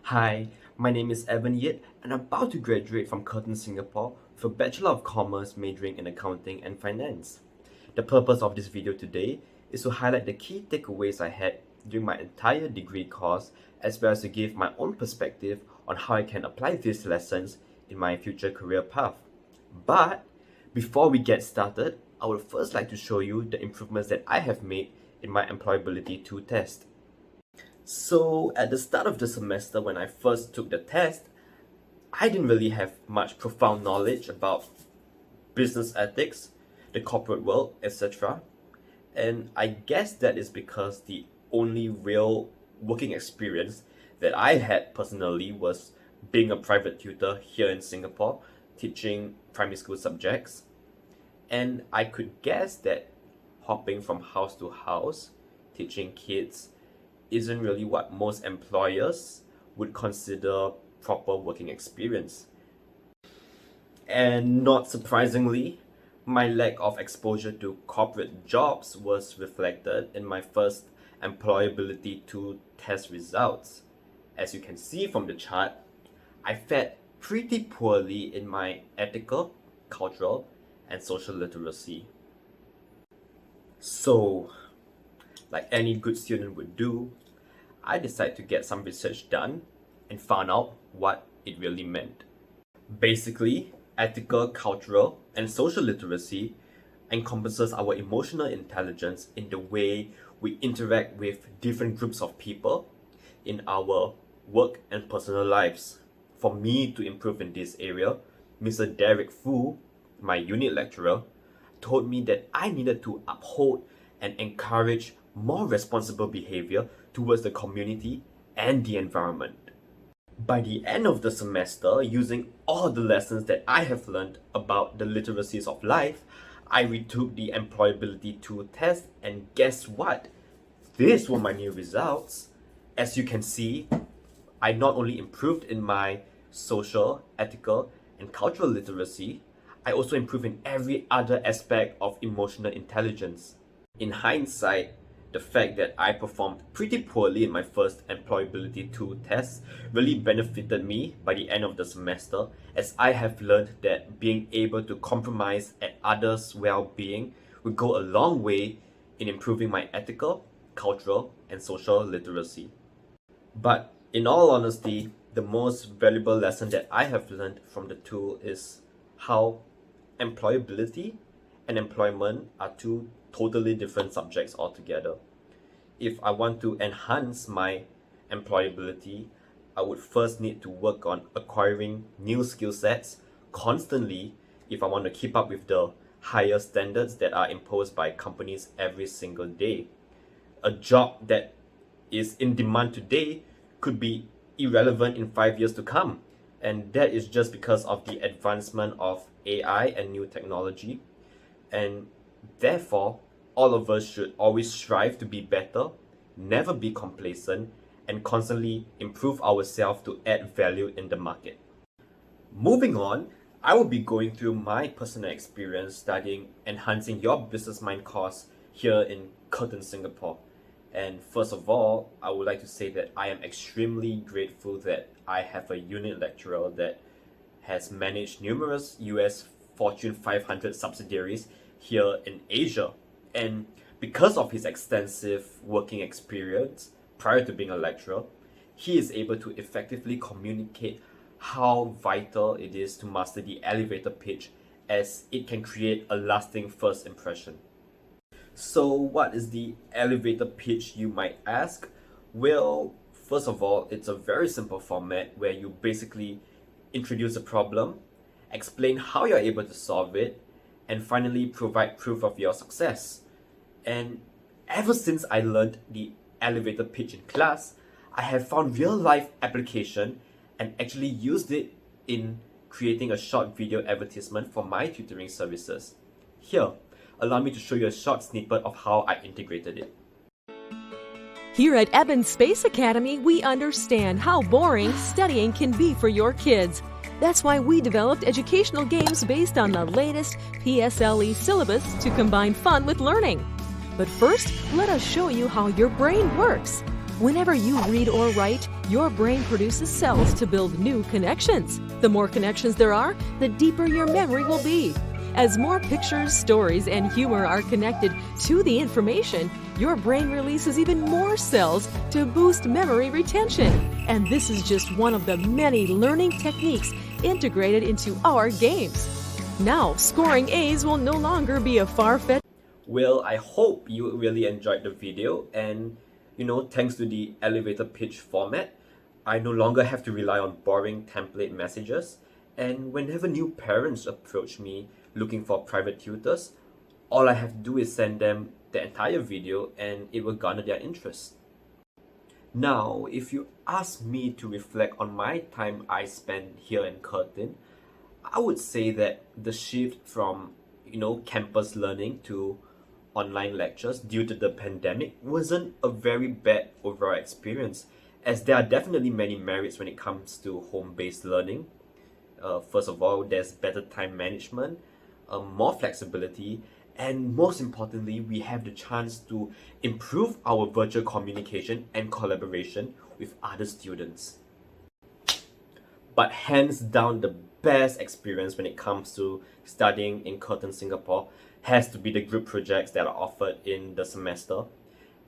Hi, my name is Evan Yit and I'm about to graduate from Curtin Singapore with a Bachelor of Commerce majoring in Accounting and Finance. The purpose of this video today is to highlight the key takeaways I had during my entire degree course, as well as to give my own perspective on how I can apply these lessons in my future career path. But before we get started, I would first like to show you the improvements that I have made in my Employability 2 test. So at the start of the semester when I first took the test, I didn't really have much profound knowledge about business ethics, the corporate world, etc. And I guess that is because the only real working experience that I had personally was being a private tutor here in Singapore, teaching primary school subjects. And I could guess that hopping from house to house, teaching kids, isn't really what most employers would consider proper working experience. And not surprisingly, my lack of exposure to corporate jobs was reflected in my first Employability 2 test results. As you can see from the chart, I fared pretty poorly in my ethical, cultural, and social literacy. So, like any good student would do, I decided to get some research done and found out what it really meant. Basically, ethical, cultural, and social literacy encompasses our emotional intelligence in the way we interact with different groups of people in our work and personal lives. For me to improve in this area, Mr. Derek Fu, my unit lecturer, told me that I needed to uphold and encourage more responsible behavior towards the community and the environment. By the end of the semester, using all the lessons that I have learned about the literacies of life, I retook the Employability 2 test, and guess what? These were my new results. As you can see, I not only improved in my social, ethical, and cultural literacy, I also improved in every other aspect of emotional intelligence. In hindsight, the fact that I performed pretty poorly in my first Employability 2 test really benefited me by the end of the semester, as I have learned that being able to compromise at others' well-being will go a long way in improving my ethical, cultural, and social literacy. But in all honesty, the most valuable lesson that I have learned from the tool is how employability and employment are two totally different subjects altogether. If I want to enhance my employability, I would first need to work on acquiring new skill sets constantly if I want to keep up with the higher standards that are imposed by companies every single day. A job that is in demand today could be irrelevant in 5 years to come, and that is just because of the advancement of AI and new technology. And therefore, all of us should always strive to be better, never be complacent, and constantly improve ourselves to add value in the market. Moving on, I will be going through my personal experience studying Enhancing Your Business Mind course here in Curtin, Singapore. And first of all, I would like to say that I am extremely grateful that I have a unit lecturer that has managed numerous US Fortune 500 subsidiaries here in Asia. And because of his extensive working experience prior to being a lecturer, he is able to effectively communicate how vital it is to master the elevator pitch, as it can create a lasting first impression. So what is the elevator pitch, you might ask? Well, first of all, it's a very simple format where you basically introduce a problem, explain how you're able to solve it, and finally provide proof of your success. And ever since I learned the elevator pitch in class, I have found real life application and actually used it in creating a short video advertisement for my tutoring services. Here, allow me to show you a short snippet of how I integrated it. Here at Evans Space Academy, we understand how boring studying can be for your kids. That's why we developed educational games based on the latest PSLE syllabus to combine fun with learning. But first, let us show you how your brain works. Whenever you read or write, your brain produces cells to build new connections. The more connections there are, the deeper your memory will be. As more pictures, stories, and humor are connected to the information, your brain releases even more cells to boost memory retention. And this is just one of the many learning techniques integrated into our games. Now, scoring A's will no longer be a far-fetched. Well, I hope you really enjoyed the video, and thanks to the elevator pitch format, I no longer have to rely on boring template messages. And whenever new parents approach me looking for private tutors, all I have to do is send them the entire video and it will garner their interest. Now, if you ask me to reflect on my time I spent here in Curtin, I would say that the shift from campus learning to online lectures due to the pandemic wasn't a very bad overall experience, as there are definitely many merits when it comes to home-based learning. First of all, there's better time management, more flexibility, and most importantly, we have the chance to improve our virtual communication and collaboration with other students. But hands down, the best experience when it comes to studying in Curtin, Singapore has to be the group projects that are offered in the semester,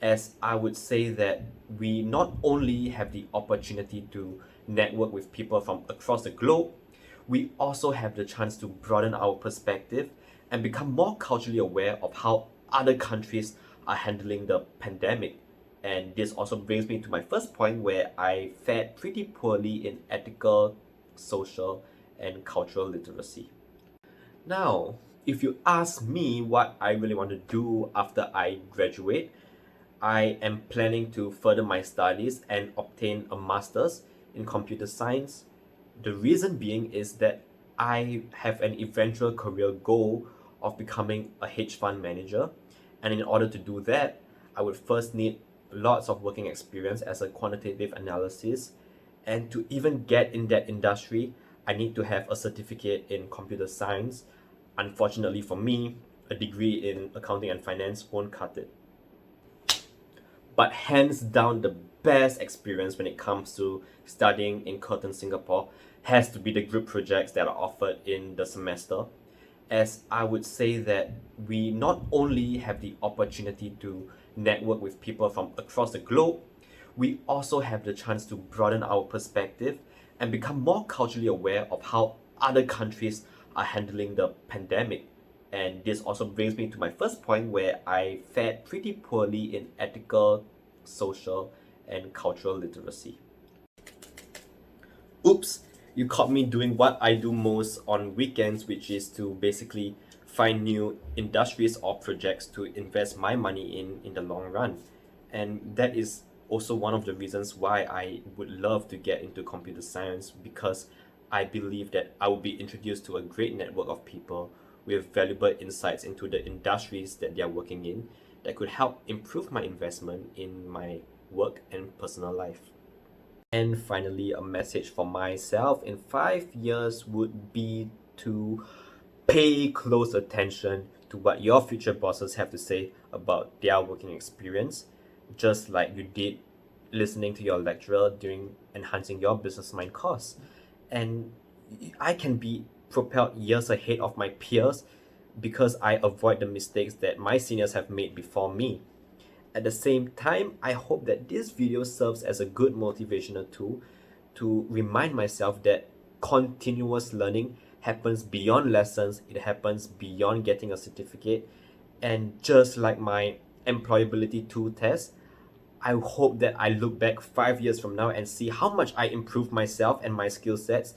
as I would say that we not only have the opportunity to network with people from across the globe, we also have the chance to broaden our perspective and become more culturally aware of how other countries are handling the pandemic. And this also brings me to my first point, where I fared pretty poorly in ethical, social, and cultural literacy. Now, if you ask me what I really want to do after I graduate, I am planning to further my studies and obtain a master's in computer science. The reason being is that I have an eventual career goal of becoming a hedge fund manager, and in order to do that, I would first need lots of working experience as a quantitative analysis, and to even get in that industry, I need to have a certificate in computer science. Unfortunately for me, a degree in accounting and finance won't cut it. But hands down, the best experience when it comes to studying in Curtin, Singapore has to be the group projects that are offered in the semester, as I would say that we not only have the opportunity to network with people from across the globe, we also have the chance to broaden our perspective and become more culturally aware of how other countries are handling the pandemic. And this also brings me to my first point, where I fared pretty poorly in ethical, social, and cultural literacy. Oops, you caught me doing what I do most on weekends, which is to basically find new industries or projects to invest my money in the long run. And that is also one of the reasons why I would love to get into computer science, because I believe that I will be introduced to a great network of people with valuable insights into the industries that they are working in that could help improve my investment in my work and personal life. And finally, a message for myself in 5 years would be to pay close attention to what your future bosses have to say about their working experience, just like you did listening to your lecturer during enhancing your business mind course. And I can be propelled years ahead of my peers because I avoid the mistakes that my seniors have made before me. At the same time, I hope that this video serves as a good motivational tool to remind myself that continuous learning happens beyond lessons, it happens beyond getting a certificate. And just like my employability tool test, I hope that I look back 5 years from now and see how much I improved myself and my skill sets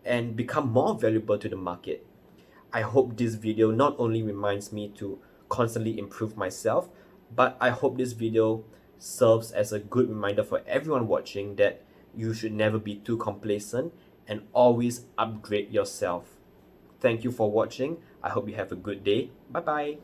and become more valuable to the market. I hope this video not only reminds me to constantly improve myself, but I hope this video serves as a good reminder for everyone watching that you should never be too complacent and always upgrade yourself. Thank you for watching. I hope you have a good day. Bye bye.